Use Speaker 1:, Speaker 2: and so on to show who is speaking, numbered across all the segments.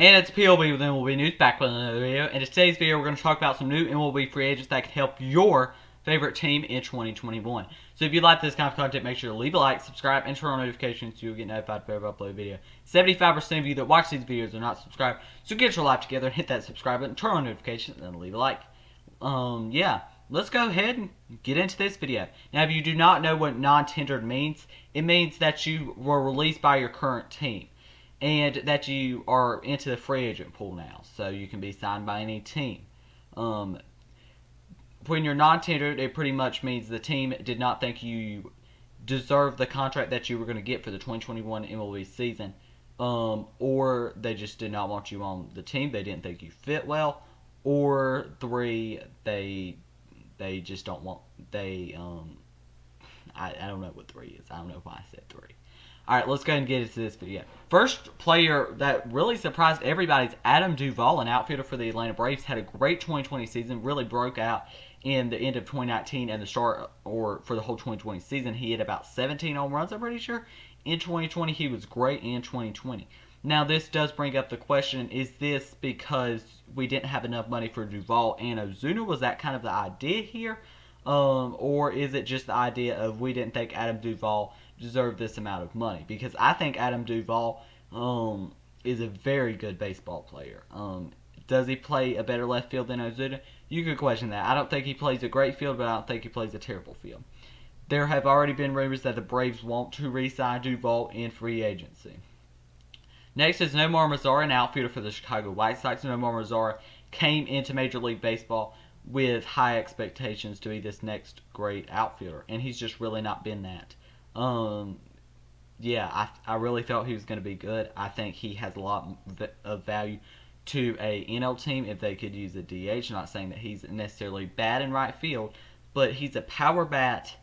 Speaker 1: And it's PLB with MLB News, back with another video. In today's video, we're going to talk about some new MLB free agents that can help your favorite team in 2021. So if you like this kind of content, make sure to leave a like, subscribe, and turn on notifications so you'll get notified whenever I upload a video. 75% of you that watch these videos are not subscribed, so get your life together and hit that subscribe button, turn on notifications, and leave a like. Yeah, let's go ahead and get into this video. Now, if you do not know what non-tendered means, it means that you were released by your current team and that you are into the free agent pool now, so you can be signed by any team. When you're non-tendered, it pretty much means the team did not think you deserved the contract that you were going to get for the 2021 MLB season, or they just did not want you on the team. They didn't think you fit well, or three, they just don't want I don't know what three is. I don't know why I said three. Alright, let's go ahead and get into this video. First player that really surprised everybody is Adam Duvall, an outfielder for the Atlanta Braves. Had a great 2020 season, really broke out in the end of 2019 and the start, or for the whole 2020 season. He hit about 17 home runs, I'm pretty sure. In 2020, he was great in 2020. Now, this does bring up the question, is this because we didn't have enough money for Duvall and Ozuna? Was that kind of the idea here? Or is it just the idea of we didn't think Adam Duvall deserved this amount of money? Because I think Adam Duvall is a very good baseball player. Does he play a better left field than Ozuna? You could question that. I don't think he plays a great field, but I don't think he plays a terrible field. There have already been rumors that the Braves want to re-sign Duvall in free agency. Next is Nomar Mazara, an outfielder for the Chicago White Sox. Nomar Mazara came into Major League Baseball with high expectations to be this next great outfielder, and he's just really not been that. Yeah, I really thought he was going to be good. I think he has a lot of value to a NL team if they could use a DH. Not saying that he's necessarily bad in right field, but he's a power bat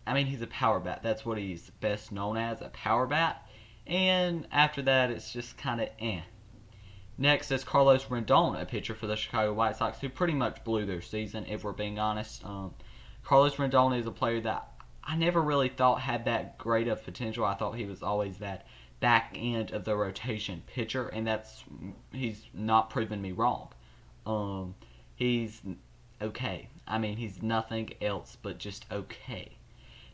Speaker 1: he's a power bat. That's what he's best known as, a power bat. And after that, it's just kind of eh. Next is Carlos Rendon, a pitcher for the Chicago White Sox, who pretty much blew their season, if we're being honest. Carlos Rendon is a player that I never really thought had that great of potential. I thought he was always that back end of the rotation pitcher, and he's not proven me wrong. He's okay. He's nothing else but just okay.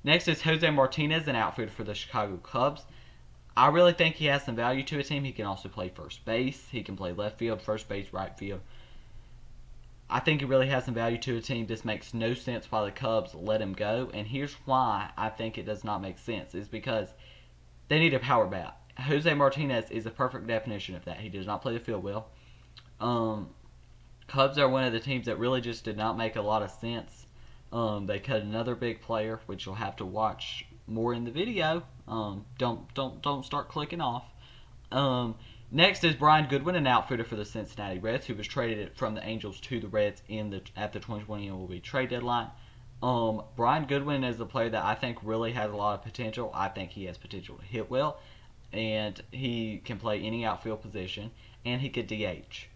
Speaker 1: Next is Jose Martinez, an outfielder for the Chicago Cubs. I really think he has some value to a team. He can also play first base. He can play left field, first base, right field. I think he really has some value to a team. This makes no sense why the Cubs let him go. And here's why I think it does not make sense. Is because they need a power bat. Jose Martinez is a perfect definition of that. He does not play the field well. Cubs are one of the teams that really just did not make a lot of sense. They cut another big player, which you'll have to watch more in the video. Don't start clicking off. Next is Brian Goodwin, an outfielder for the Cincinnati Reds, who was traded from the Angels to the Reds at the 2020 MLB trade deadline. Brian Goodwin is a player that I think really has a lot of potential. I think he has potential to hit well, and he can play any outfield position, and he could DH.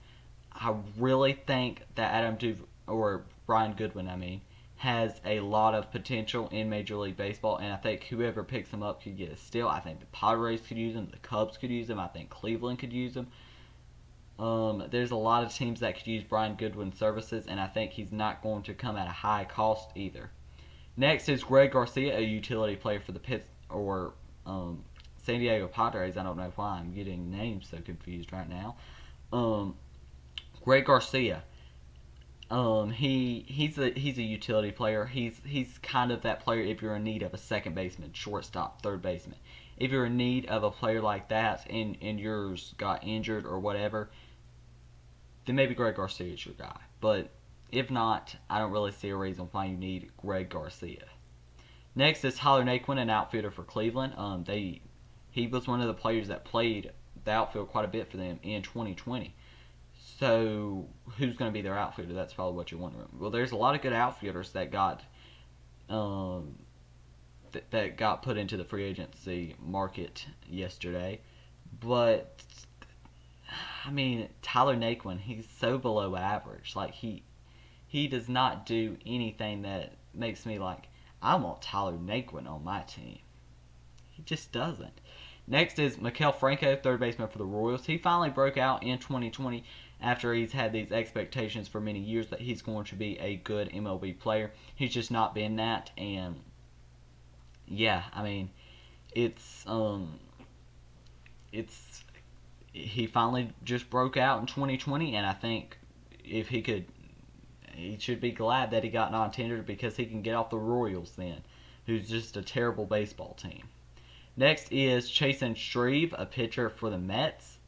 Speaker 1: I really think that Brian Goodwin, has a lot of potential in Major League Baseball, and I think whoever picks him up could get a steal. I think the Padres could use him, the Cubs could use him, I think Cleveland could use him. There's a lot of teams that could use Brian Goodwin's services, and I think he's not going to come at a high cost either. Next is Greg Garcia, a utility player for the San Diego Padres. I don't know why I'm getting names so confused right now. Greg Garcia. He's a utility player. He's kind of that player if you're in need of a second baseman, shortstop, third baseman. If you're in need of a player like that and yours got injured or whatever, then maybe Greg Garcia is your guy. But if not, I don't really see a reason why you need Greg Garcia. Next is Tyler Naquin, an outfielder for Cleveland. He was one of the players that played the outfield quite a bit for them in 2020. So, who's going to be their outfielder? That's probably what you're wondering. Well, there's a lot of good outfielders that got that got put into the free agency market yesterday. But, Tyler Naquin, he's so below average. Like, he does not do anything that makes me like, I want Tyler Naquin on my team. He just doesn't. Next is Franco, third baseman for the Royals. He finally broke out in 2020 after he's had these expectations for many years that he's going to be a good MLB player. He's just not been that, and yeah, I mean, it's it's he finally just broke out in 2020, and I think if he could, he should be glad that he got non-tendered because he can get off the Royals then, who's just a terrible baseball team. Next is Chasen Shreve, a pitcher for the Mets.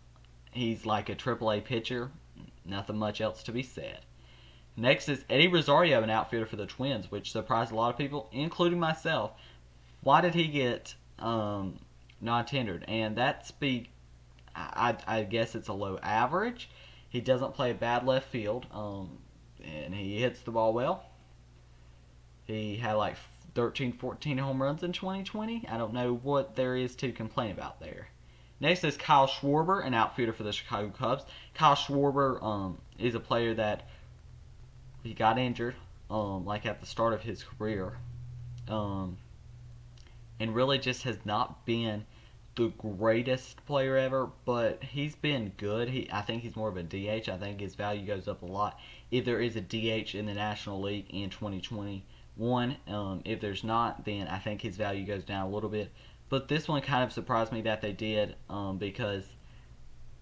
Speaker 1: He's like a AAA pitcher. Nothing much else to be said. Next is Eddie Rosario, an outfielder for the Twins, which surprised a lot of people, including myself. Why did he get non-tendered? And that's I guess it's a low average. He doesn't play a bad left field, and he hits the ball well. He had like 13, 14 home runs in 2020. I don't know what there is to complain about there. Next is Kyle Schwarber, an outfielder for the Chicago Cubs. Kyle Schwarber is a player that he got injured like at the start of his career, and really just has not been the greatest player ever, but he's been good. I think he's more of a DH. I think his value goes up a lot if there is a DH in the National League in 2021. If there's not, then I think his value goes down a little bit. But this one kind of surprised me that they did because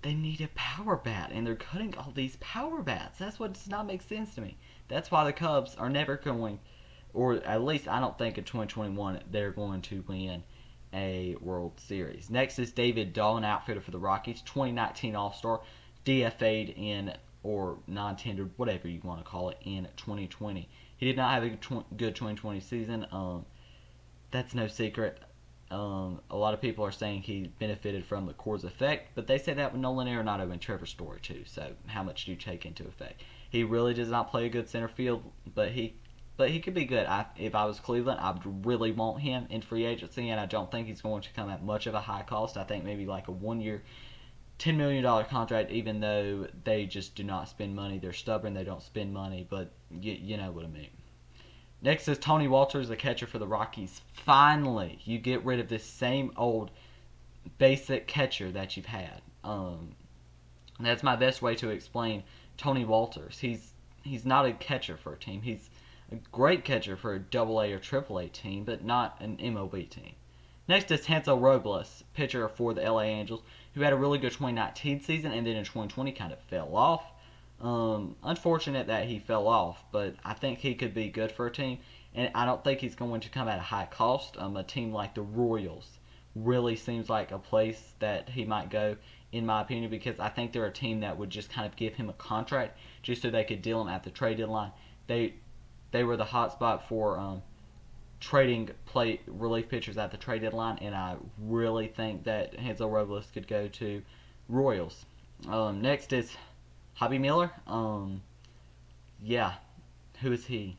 Speaker 1: they need a power bat, and they're cutting all these power bats. That's what does not make sense to me. That's why the Cubs are never going, or at least I don't think in 2021 they're going to win a World Series. Next is David Dahl, an outfielder for the Rockies, 2019 All-Star, DFA'd in, or non-tendered, whatever you want to call it, in 2020. He did not have a good 2020 season. That's no secret. A lot of people are saying he benefited from the Coors effect, but they say that with Nolan Arenado and Trevor Story too. So how much do you take into effect? He really does not play a good center field, but he could be good. If I was Cleveland, I would really want him in free agency, and I don't think he's going to come at much of a high cost. I think maybe like a 1 year, $10 million contract, even though they just do not spend money. They're stubborn. They don't spend money, but you know what I mean. Next is Tony Walters, the catcher for the Rockies. Finally, you get rid of this same old basic catcher that you've had. That's my best way to explain Tony Walters. He's not a catcher for a team. He's a great catcher for a AA or AAA team, but not an MLB team. Next is Hansel Robles, pitcher for the LA Angels, who had a really good 2019 season and then in 2020 kind of fell off. Unfortunate that he fell off, but I think he could be good for a team, and I don't think he's going to come at a high cost. A team like the Royals really seems like a place that he might go, in my opinion, because I think they're a team that would just kind of give him a contract just so they could deal him at the trade deadline. They were the hot spot for trading relief pitchers at the trade deadline, and I really think that Hansel Robles could go to Royals. Next is Hobby Miller. Yeah, who is he?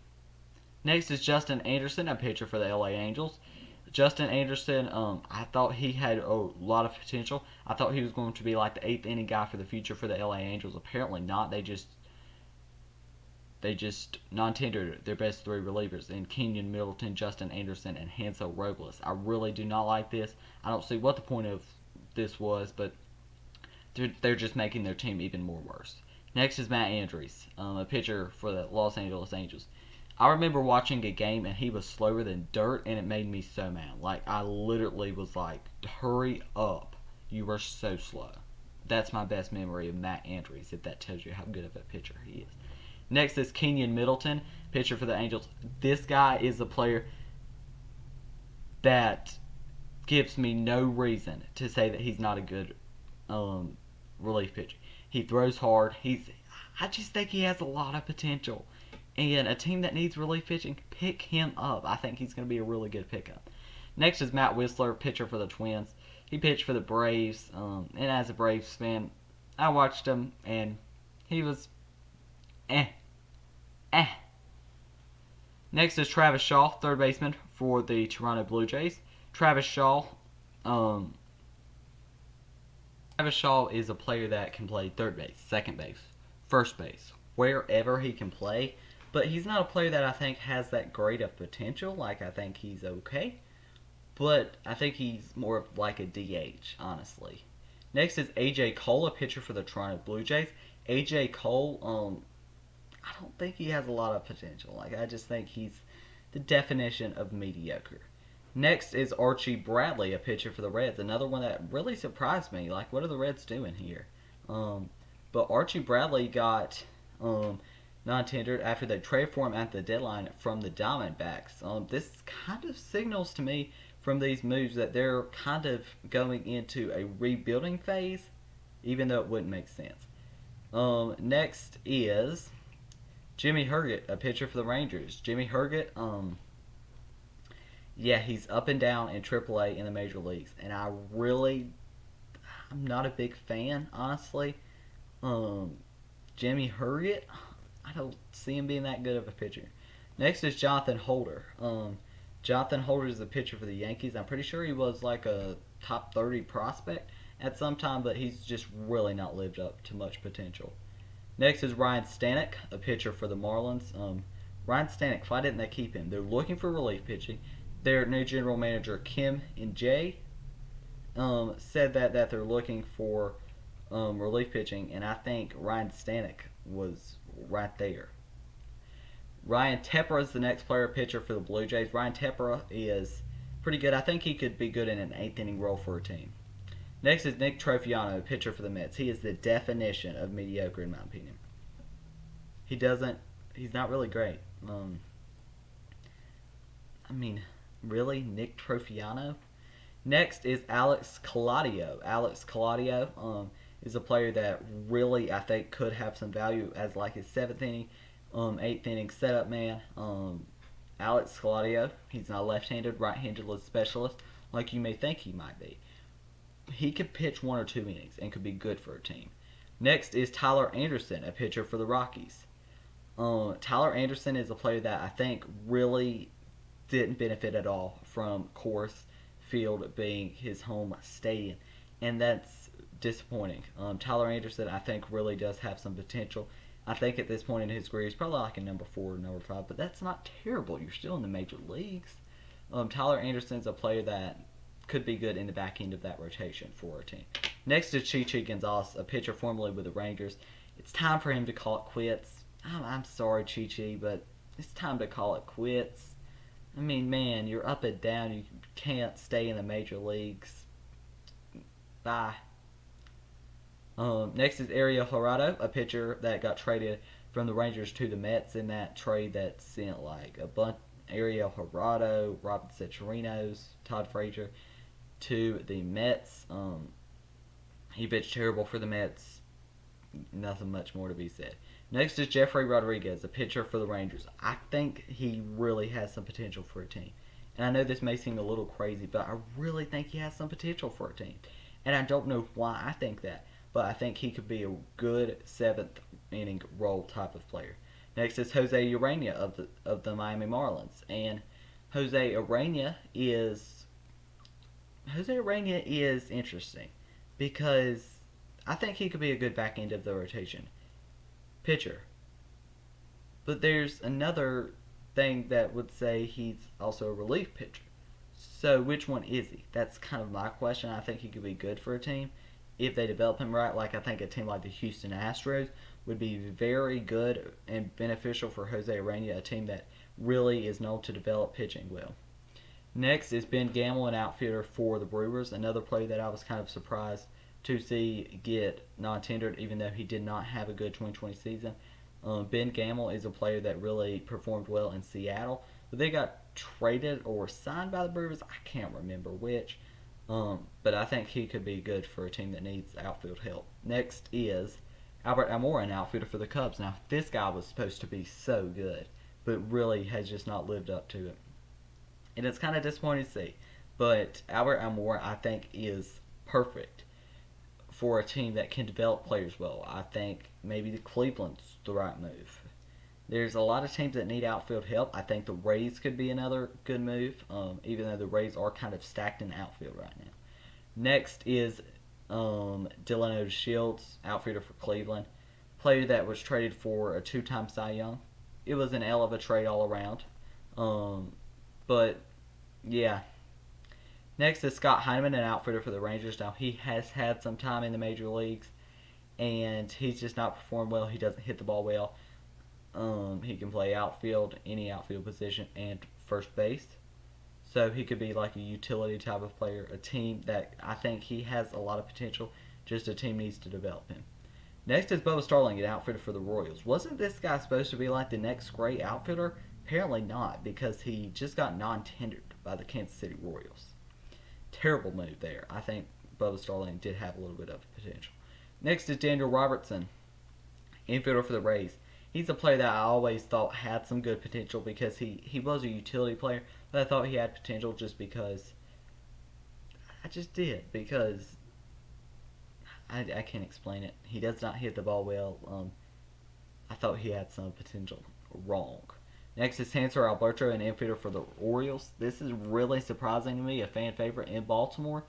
Speaker 1: Next is Justin Anderson, a pitcher for the LA Angels. Justin Anderson, I thought he had a lot of potential. I thought he was going to be like the 8th inning guy for the future for the LA Angels. Apparently not. They just non-tendered their best 3 relievers in Kenyan Middleton, Justin Anderson, and Hansel Robles. I really do not like this. I don't see what the point of this was, but they're just making their team even more worse. Next is Matt Andrews, a pitcher for the Los Angeles Angels. I remember watching a game and he was slower than dirt, and it made me so mad. Like, I literally was like, hurry up. You are so slow. That's my best memory of Matt Andrews, if that tells you how good of a pitcher he is. Next is Kenyan Middleton, pitcher for the Angels. This guy is a player that gives me no reason to say that he's not a good relief pitcher. He throws hard. I just think he has a lot of potential. And a team that needs relief pitching, pick him up. I think he's going to be a really good pickup. Next is Matt Whistler, pitcher for the Twins. He pitched for the Braves. And as a Braves fan, I watched him, and he was Next is Travis Shaw, third baseman for the Toronto Blue Jays. Travis Shaw is a player that can play third base, second base, first base, wherever he can play. But he's not a player that I think has that great of potential. Like, I think he's okay. but I think he's more of like a DH, honestly. Next is AJ Cole, a pitcher for the Toronto Blue Jays. AJ Cole, I don't think he has a lot of potential. Like, I just think he's the definition of mediocre. Next is Archie Bradley, a pitcher for the Reds. Another one that really surprised me. Like, what are the Reds doing here? But Archie Bradley got non-tendered after they traded for him at the deadline from the Diamondbacks. This kind of signals to me from these moves that they're kind of going into a rebuilding phase, even though it wouldn't make sense. Next is Jimmy Herget, a pitcher for the Rangers. Jimmy Herget, yeah, he's up and down in AAA in the major leagues, and I'm not a big fan, honestly. Jimmy Herget, I don't see him being that good of a pitcher. Next is Jonathan Holder. Jonathan Holder is a pitcher for the Yankees. I'm pretty sure he was like a top 30 prospect at some time, but he's just really not lived up to much potential. Next is Ryan Stanek, a pitcher for the Marlins. Ryan Stanek, why didn't they keep him? They're looking for relief pitching. Their new general manager, Kim and Jay, said that they're looking for relief pitching, and I think Ryan Stanek was right there. Ryan Tepera is the next player pitcher for the Blue Jays. Ryan Tepera is pretty good. I think he could be good in an eighth inning role for a team. Next is Nick Troffiano, a pitcher for the Mets. He is the definition of mediocre in my opinion. He's not really great. I mean, really? Nick Troffiano? Next is Alex Claudio. Alex Claudio is a player that really, I think, could have some value as like his seventh inning, eighth inning setup man. Alex Claudio, he's not left-handed, right-handed specialist like you may think he might be. He could pitch 1 or 2 innings and could be good for a team. Next is Tyler Anderson, a pitcher for the Rockies. Tyler Anderson is a player that I think really didn't benefit at all from Coors Field being his home stadium, and that's disappointing. Tyler Anderson, I think, really does have some potential. I think at this point in his career, he's probably like a number 4 or number 5, but that's not terrible. You're still in the major leagues. Tyler Anderson's a player that could be good in the back end of that rotation for a team. Next is Chichi Gonzalez, a pitcher formerly with the Rangers. It's time for him to call it quits. I'm sorry, Chichi, but it's time to call it quits. I mean, man, you're up and down. You can't stay in the major leagues. Bye. Next is Ariel Garado, a pitcher that got traded from the Rangers to the Mets in that trade that sent like a bunch. Ariel Garado, Robin Ceturinos, Todd Frazier to the Mets. He pitched terrible for the Mets. Nothing much more to be said. Next is Jeffrey Rodriguez, a pitcher for the Rangers. I think he really has some potential for a team. And I know this may seem a little crazy, but I really think he has some potential for a team. And I don't know why I think that, but I think he could be a good seventh inning role type of player. Next is Jose Urania of the Miami Marlins. And Jose Urania is interesting because I think he could be a good back end of the rotation pitcher. But there's another thing that would say he's also a relief pitcher. So which one is he? That's kind of my question. I think he could be good for a team if they develop him right. Like I think a team like the Houston Astros would be very good and beneficial for Jose Urania, a team that really is known to develop pitching well. Next is Ben Gamel, an outfielder for the Brewers, another player that I was kind of surprised to see get non-tendered, even though he did not have a good 2020 season. Ben Gamel is a player that really performed well in Seattle, but they got traded or signed by the Brewers. I can't remember which, but I think he could be good for a team that needs outfield help. Next is Albert Amore, an outfielder for the Cubs. Now, this guy was supposed to be so good, but really has just not lived up to it. And it's kind of disappointing to see. But Albert Amore, I think, is perfect for a team that can develop players well. I think maybe the Cleveland's the right move. There's a lot of teams that need outfield help. I think the Rays could be another good move, even though the Rays are kind of stacked in the outfield right now. Next is Dylan O'Shields, outfielder for Cleveland. Player that was traded for a 2-time Cy Young. It was an hell of a trade all around. But, yeah. Next is Scott Hyman, an outfielder for the Rangers. Now, he has had some time in the major leagues, and he's just not performed well. He doesn't hit the ball well. He can play outfield, any outfield position, and first base. So he could be like a utility type of player, a team that I think he has a lot of potential. Just a team needs to develop him. Next is Bubba Starling, an outfielder for the Royals. Wasn't this guy supposed to be like the next great outfielder? Apparently not, because he just got non-tendered by the Kansas City Royals. Terrible move there. I think Bubba Starling did have a little bit of potential. Next is Daniel Robertson, infielder for the Rays. He's a player that I always thought had some good potential because he was a utility player, but I thought he had potential just because I just did because I can't explain it. He does not hit the ball well. I thought he had some potential. Wrong. Next is Hansel Alberto, an infielder for the Orioles. This is really surprising to me, a fan favorite in Baltimore,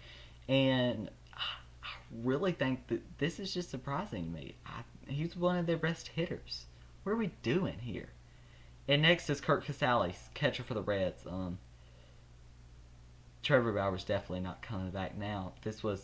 Speaker 1: and I really think that this is just surprising to me. He's one of their best hitters. What are we doing here? And next is Kurt Casales, catcher for the Reds. Trevor Bauer's definitely not coming back now. This was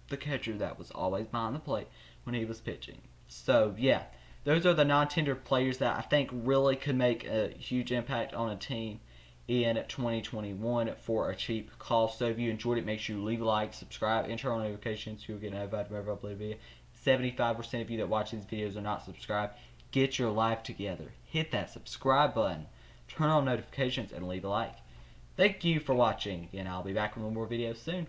Speaker 1: the catcher that was always behind the plate when he was pitching. So yeah, those are the non-tender players that I think really could make a huge impact on a team in 2021 for a cheap cost. So if you enjoyed it, make sure you leave a like, subscribe, and turn on notifications so you'll get notified whenever I upload a video. 75% of you that watch these videos are not subscribed. Get your life together. Hit that subscribe button, turn on notifications, and leave a like. Thank you for watching, and I'll be back with more videos soon.